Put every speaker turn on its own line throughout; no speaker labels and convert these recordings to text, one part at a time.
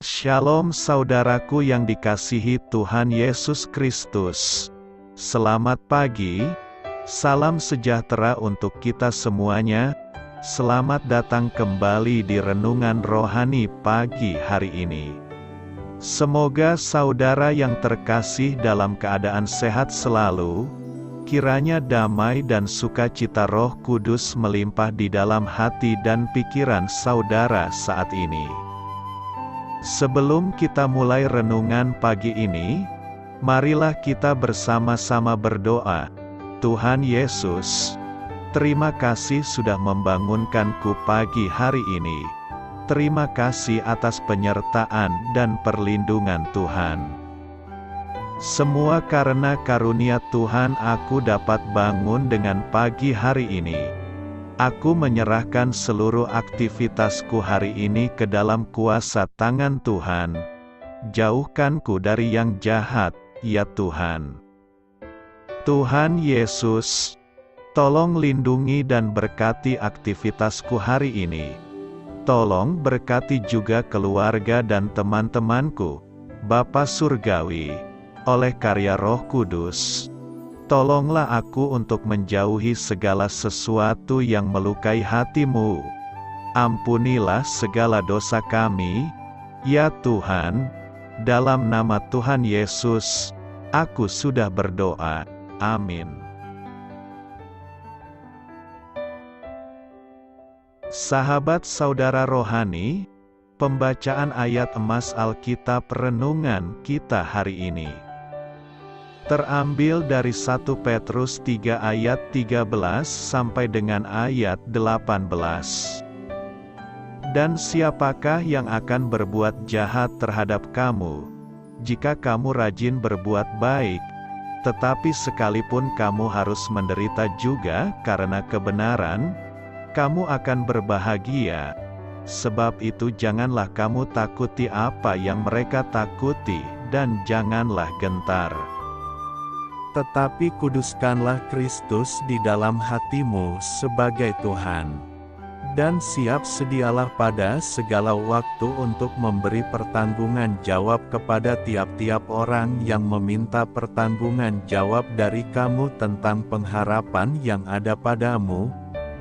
Shalom saudaraku yang dikasihi Tuhan Yesus Kristus. Selamat pagi, salam sejahtera untuk kita semuanya. Selamat datang kembali di Renungan Rohani pagi hari ini. Semoga saudara yang terkasih dalam keadaan sehat selalu. Kiranya damai dan sukacita Roh Kudus melimpah di dalam hati dan pikiran saudara saat ini. Sebelum kita mulai renungan pagi ini, marilah kita bersama-sama berdoa. Tuhan Yesus, terima kasih sudah membangunkanku pagi hari ini. Terima kasih atas penyertaan dan perlindungan Tuhan. Semua karena karunia Tuhan aku dapat bangun dengan pagi hari ini. Aku menyerahkan seluruh aktivitasku hari ini ke dalam kuasa tangan Tuhan. Jauhkanku dari yang jahat, ya Tuhan. Tuhan Yesus, tolong lindungi dan berkati aktivitasku hari ini. Tolong berkati juga keluarga dan teman-temanku, Bapa Surgawi, oleh karya Roh Kudus. Tolonglah aku untuk menjauhi segala sesuatu yang melukai hati-Mu. Ampunilah segala dosa kami, ya Tuhan. Dalam nama Tuhan Yesus, aku sudah berdoa. Amin. Sahabat saudara rohani, pembacaan ayat emas Alkitab renungan kita hari ini terambil dari 1 Petrus 3 ayat 13 sampai dengan ayat 18. Dan siapakah yang akan berbuat jahat terhadap kamu, jika kamu rajin berbuat baik? Tetapi sekalipun kamu harus menderita juga karena kebenaran, kamu akan berbahagia. Sebab itu janganlah kamu takuti apa yang mereka takuti, dan janganlah gentar. Tetapi kuduskanlah Kristus di dalam hatimu sebagai Tuhan. Dan siap sedialah pada segala waktu untuk memberi pertanggungan jawab kepada tiap-tiap orang yang meminta pertanggungan jawab dari kamu tentang pengharapan yang ada padamu,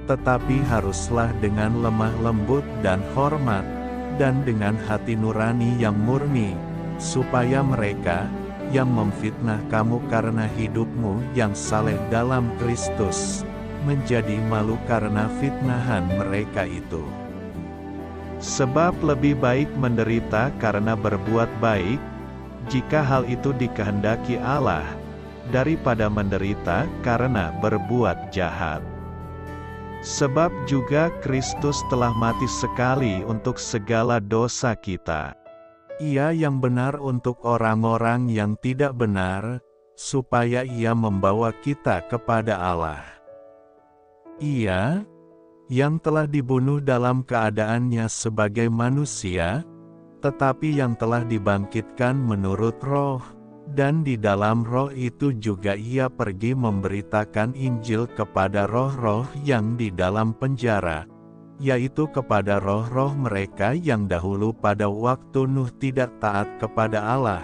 tetapi haruslah dengan lemah lembut dan hormat, dan dengan hati nurani yang murni, supaya mereka yang memfitnah kamu karena hidupmu yang saleh dalam Kristus, menjadi malu karena fitnahan mereka itu. Sebab lebih baik menderita karena berbuat baik, jika hal itu dikehendaki Allah, daripada menderita karena berbuat jahat. Sebab juga Kristus telah mati sekali untuk segala dosa kita. Ia yang benar untuk orang-orang yang tidak benar, supaya Ia membawa kita kepada Allah. Ia, yang telah dibunuh dalam keadaannya sebagai manusia, tetapi yang telah dibangkitkan menurut Roh, dan di dalam Roh itu juga Ia pergi memberitakan Injil kepada roh-roh yang di dalam penjara, yaitu kepada roh-roh mereka yang dahulu pada waktu Nuh tidak taat kepada Allah,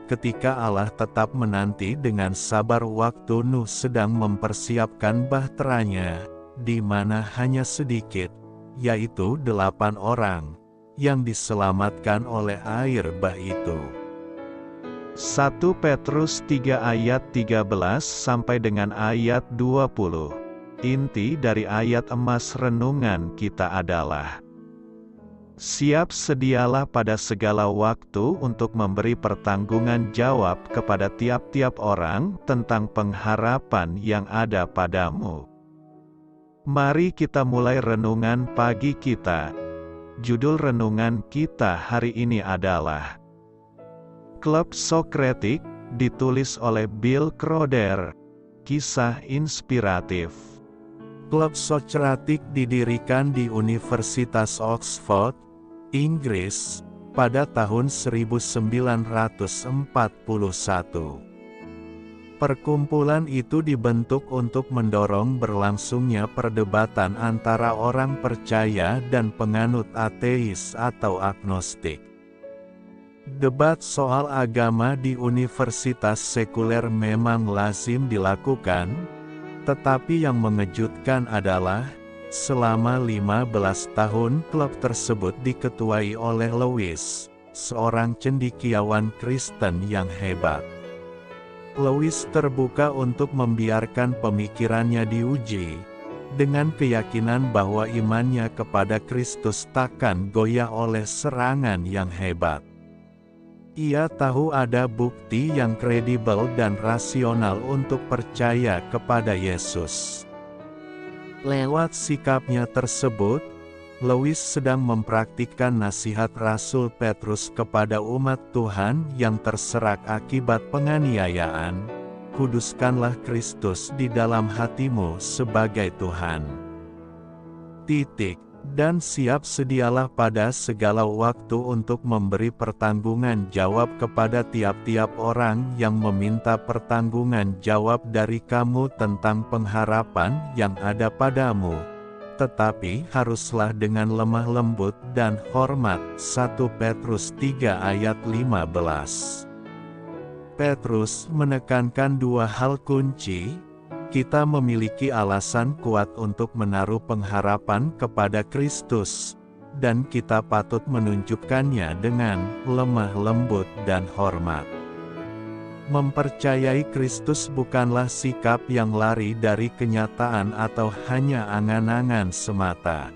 ketika Allah tetap menanti dengan sabar waktu Nuh sedang mempersiapkan bahteranya, di mana hanya sedikit, yaitu 8 orang, yang diselamatkan oleh air bah itu. 1 Petrus 3 ayat 13 sampai dengan ayat 20. Inti dari ayat emas renungan kita adalah: siap sedialah pada segala waktu untuk memberi pertanggungan jawab kepada tiap-tiap orang tentang pengharapan yang ada padamu. Mari kita mulai renungan pagi kita. Judul renungan kita hari ini adalah Klub Sokretik, ditulis oleh Bill Crowder. Kisah inspiratif. Klub Sokratik didirikan di Universitas Oxford, Inggris, pada tahun 1941. Perkumpulan itu dibentuk untuk mendorong berlangsungnya perdebatan antara orang percaya dan penganut ateis atau agnostik. Debat soal agama di universitas sekuler memang lazim dilakukan, tetapi yang mengejutkan adalah, selama 15 tahun klub tersebut diketuai oleh Lewis, seorang cendekiawan Kristen yang hebat. Lewis terbuka untuk membiarkan pemikirannya diuji, dengan keyakinan bahwa imannya kepada Kristus takkan goyah oleh serangan yang hebat. Ia tahu ada bukti yang kredibel dan rasional untuk percaya kepada Yesus. Lewat sikapnya tersebut, Lewis sedang mempraktikkan nasihat Rasul Petrus kepada umat Tuhan yang terserak akibat penganiayaan, "Kuduskanlah Kristus di dalam hatimu sebagai Tuhan." Dan siap sedialah pada segala waktu untuk memberi pertanggungan jawab kepada tiap-tiap orang yang meminta pertanggungan jawab dari kamu tentang pengharapan yang ada padamu. Tetapi haruslah dengan lemah lembut dan hormat. 1 Petrus 3 ayat 15. Petrus menekankan dua hal kunci. Kita memiliki alasan kuat untuk menaruh pengharapan kepada Kristus, dan kita patut menunjukkannya dengan lemah lembut dan hormat. Mempercayai Kristus bukanlah sikap yang lari dari kenyataan atau hanya angan-angan semata.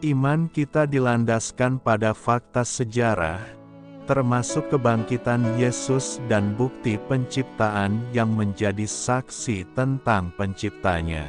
Iman kita dilandaskan pada fakta sejarah, termasuk kebangkitan Yesus dan bukti penciptaan yang menjadi saksi tentang penciptanya.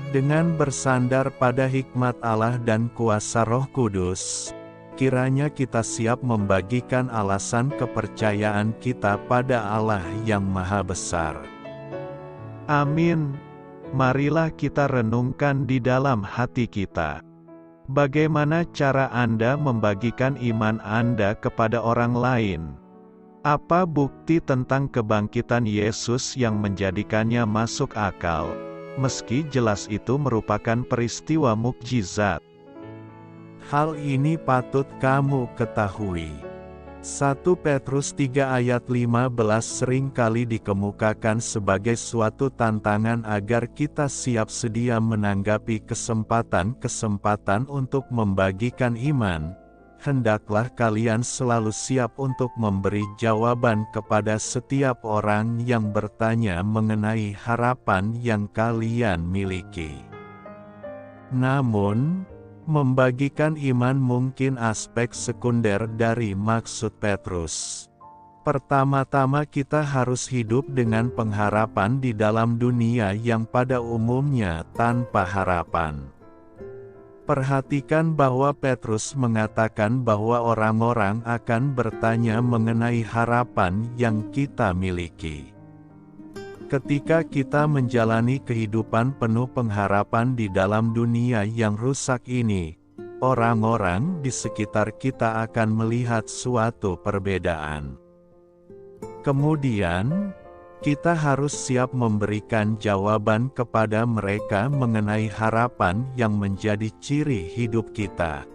Dengan bersandar pada hikmat Allah dan kuasa Roh Kudus, kiranya kita siap membagikan alasan kepercayaan kita pada Allah yang Maha Besar. Amin. Marilah kita renungkan di dalam hati kita. Bagaimana cara Anda membagikan iman Anda kepada orang lain? Apa bukti tentang kebangkitan Yesus yang menjadikannya masuk akal, meski jelas itu merupakan peristiwa mukjizat? Hal ini patut kamu ketahui. 1 Petrus 3 ayat 15 seringkali dikemukakan sebagai suatu tantangan agar kita siap sedia menanggapi kesempatan-kesempatan untuk membagikan iman. Hendaklah kalian selalu siap untuk memberi jawaban kepada setiap orang yang bertanya mengenai harapan yang kalian miliki. Namun, membagikan iman mungkin aspek sekunder dari maksud Petrus. Pertama-tama kita harus hidup dengan pengharapan di dalam dunia yang pada umumnya tanpa harapan. Perhatikan bahwa Petrus mengatakan bahwa orang-orang akan bertanya mengenai harapan yang kita miliki. Ketika kita menjalani kehidupan penuh pengharapan di dalam dunia yang rusak ini, orang-orang di sekitar kita akan melihat suatu perbedaan. Kemudian, kita harus siap memberikan jawaban kepada mereka mengenai harapan yang menjadi ciri hidup kita.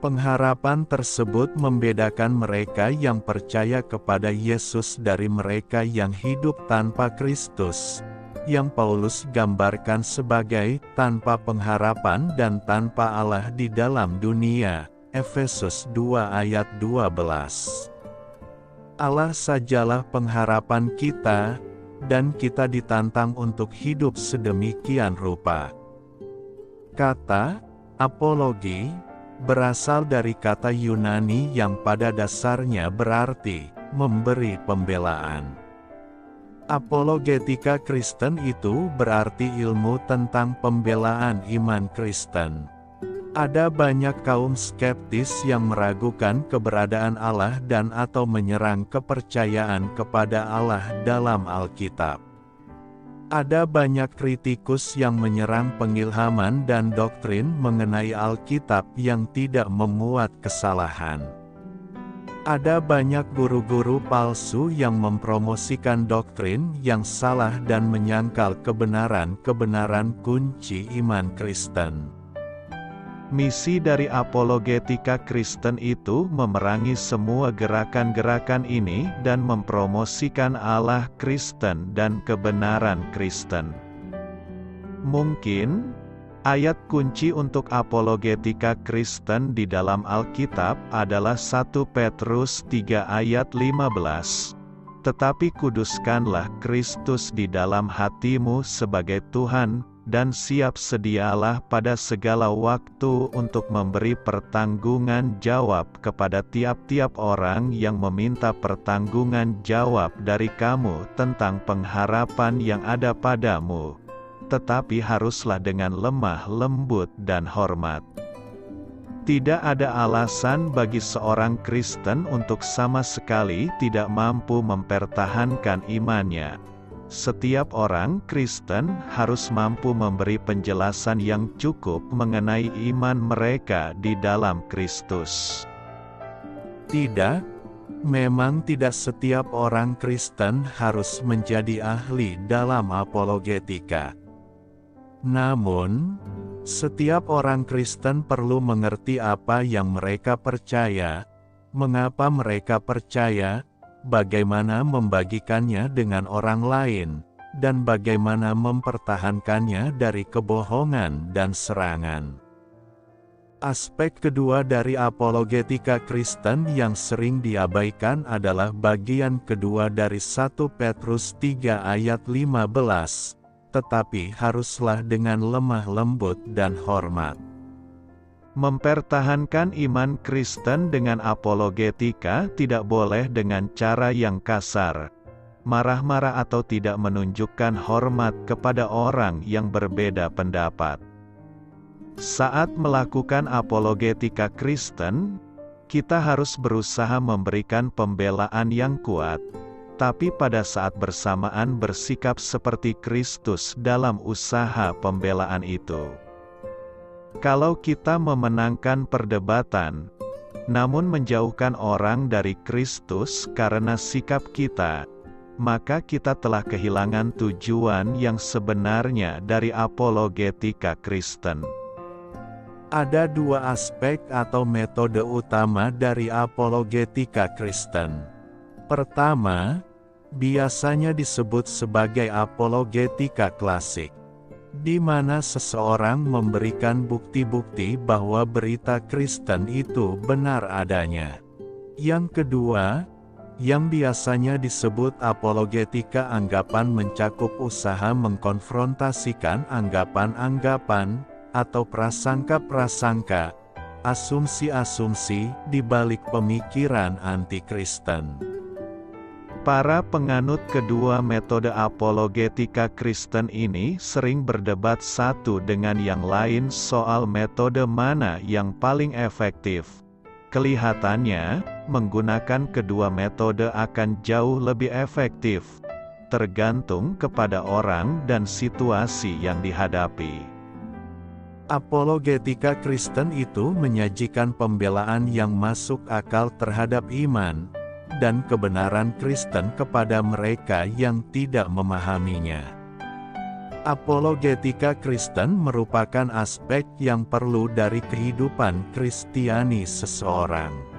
Pengharapan tersebut membedakan mereka yang percaya kepada Yesus dari mereka yang hidup tanpa Kristus, yang Paulus gambarkan sebagai tanpa pengharapan dan tanpa Allah di dalam dunia. Efesus 2 ayat 12. Allah sajalah pengharapan kita, dan kita ditantang untuk hidup sedemikian rupa. Kata apologi berasal dari kata Yunani yang pada dasarnya berarti memberi pembelaan. Apologetika Kristen itu berarti ilmu tentang pembelaan iman Kristen. Ada banyak kaum skeptis yang meragukan keberadaan Allah dan atau menyerang kepercayaan kepada Allah dalam Alkitab. Ada banyak kritikus yang menyerang pengilhaman dan doktrin mengenai Alkitab yang tidak memuat kesalahan. Ada banyak guru-guru palsu yang mempromosikan doktrin yang salah dan menyangkal kebenaran-kebenaran kunci iman Kristen. Misi dari apologetika Kristen itu memerangi semua gerakan-gerakan ini dan mempromosikan Allah Kristen dan kebenaran Kristen. Mungkin, ayat kunci untuk apologetika Kristen di dalam Alkitab adalah 1 Petrus 3 ayat 15. Tetapi kuduskanlah Kristus di dalam hatimu sebagai Tuhan, dan siap sedialah pada segala waktu untuk memberi pertanggungan jawab kepada tiap-tiap orang yang meminta pertanggungan jawab dari kamu tentang pengharapan yang ada padamu, tetapi haruslah dengan lemah lembut dan hormat. Tidak ada alasan bagi seorang Kristen untuk sama sekali tidak mampu mempertahankan imannya. Setiap orang Kristen harus mampu memberi penjelasan yang cukup mengenai iman mereka di dalam Kristus.
Tidak, memang tidak setiap orang Kristen harus menjadi ahli dalam apologetika. Namun, setiap orang Kristen perlu mengerti apa yang mereka percaya, mengapa mereka percaya, bagaimana membagikannya dengan orang lain, dan bagaimana mempertahankannya dari kebohongan dan serangan. Aspek kedua dari apologetika Kristen yang sering diabaikan adalah bagian kedua dari 1 Petrus 3 ayat 15, tetapi haruslah dengan lemah lembut dan hormat.
Mempertahankan iman Kristen dengan apologetika tidak boleh dengan cara yang kasar, marah-marah atau tidak menunjukkan hormat kepada orang yang berbeda pendapat. Saat melakukan apologetika Kristen, kita harus berusaha memberikan pembelaan yang kuat, tapi pada saat bersamaan bersikap seperti Kristus dalam usaha pembelaan itu. Kalau kita memenangkan perdebatan, namun menjauhkan orang dari Kristus karena sikap kita, maka kita telah kehilangan tujuan yang sebenarnya dari apologetika Kristen.
Ada dua aspek atau metode utama dari apologetika Kristen. Pertama, biasanya disebut sebagai apologetika klasik, di mana seseorang memberikan bukti-bukti bahwa berita Kristen itu benar adanya. Yang kedua, yang biasanya disebut apologetika anggapan mencakup usaha mengkonfrontasikan anggapan-anggapan, atau prasangka-prasangka, asumsi-asumsi di balik pemikiran anti-Kristen.
Para penganut kedua metode apologetika Kristen ini sering berdebat satu dengan yang lain soal metode mana yang paling efektif. Kelihatannya, menggunakan kedua metode akan jauh lebih efektif, tergantung kepada orang dan situasi yang dihadapi.
Apologetika Kristen itu menyajikan pembelaan yang masuk akal terhadap iman dan kebenaran Kristen kepada mereka yang tidak memahaminya. Apologetika Kristen merupakan aspek yang perlu dari kehidupan Kristiani seseorang.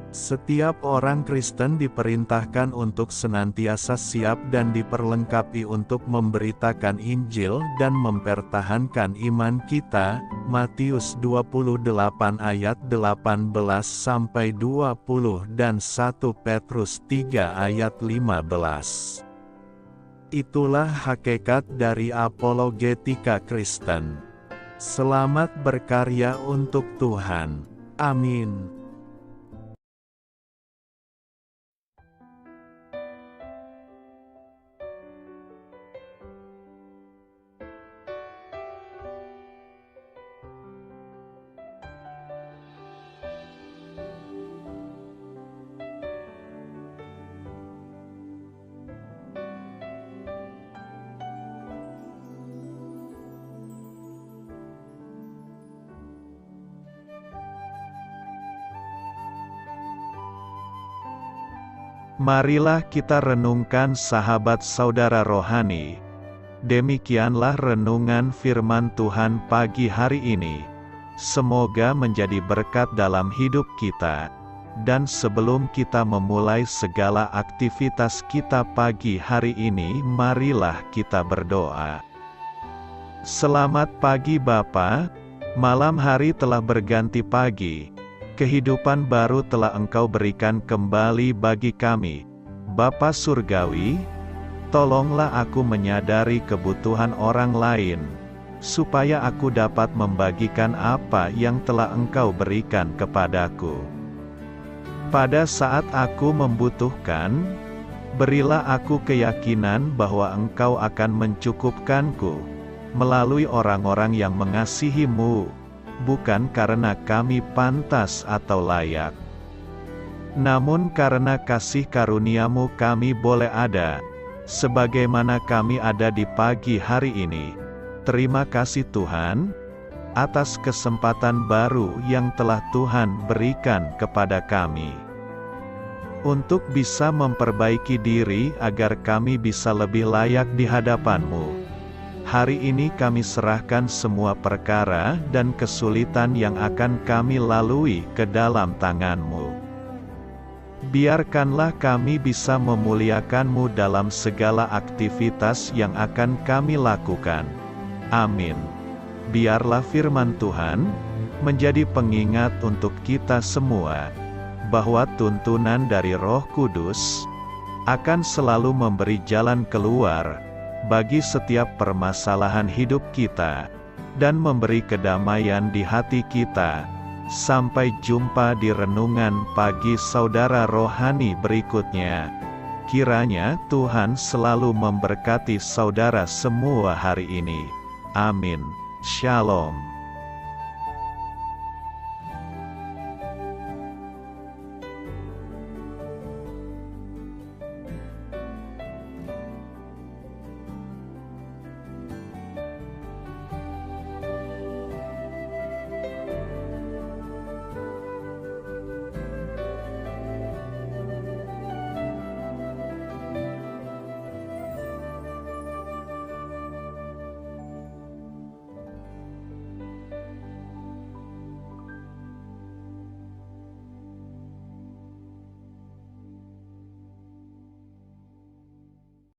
Setiap orang Kristen diperintahkan untuk senantiasa siap dan diperlengkapi untuk memberitakan Injil dan mempertahankan iman kita. Matius 28 ayat 18-20 dan 1 Petrus 3 ayat 15. Itulah hakikat dari apologetika Kristen. Selamat berkarya untuk Tuhan. Amin.
Marilah kita renungkan sahabat saudara rohani. Demikianlah renungan firman Tuhan pagi hari ini. semoga menjadi berkat dalam hidup kita. Dan sebelum kita memulai segala aktivitas kita pagi hari ini, marilah kita berdoa. Selamat pagi Bapa, malam hari telah berganti pagi. Kehidupan baru telah Engkau berikan kembali bagi kami. Bapa Surgawi, tolonglah aku menyadari kebutuhan orang lain, supaya aku dapat membagikan apa yang telah Engkau berikan kepadaku. Pada saat aku membutuhkan, berilah aku keyakinan bahwa Engkau akan mencukupkanku, melalui orang-orang yang mengasihi-Mu, bukan karena kami pantas atau layak, namun karena kasih karunia-Mu kami boleh ada, sebagaimana kami ada di pagi hari ini. Terima kasih Tuhan, atas kesempatan baru yang telah Tuhan berikan kepada kami, untuk bisa memperbaiki diri agar kami bisa lebih layak di hadapan-Mu. Hari ini kami serahkan semua perkara dan kesulitan yang akan kami lalui ke dalam tangan-Mu. Biarkanlah kami bisa memuliakan-Mu dalam segala aktivitas yang akan kami lakukan. Amin. Biarlah firman Tuhan menjadi pengingat untuk kita semua, bahwa tuntunan dari Roh Kudus akan selalu memberi jalan keluar bagi setiap permasalahan hidup kita, dan memberi kedamaian di hati kita. Sampai jumpa di renungan pagi saudara rohani berikutnya. Kiranya Tuhan selalu memberkati saudara semua hari ini. Amin. Shalom.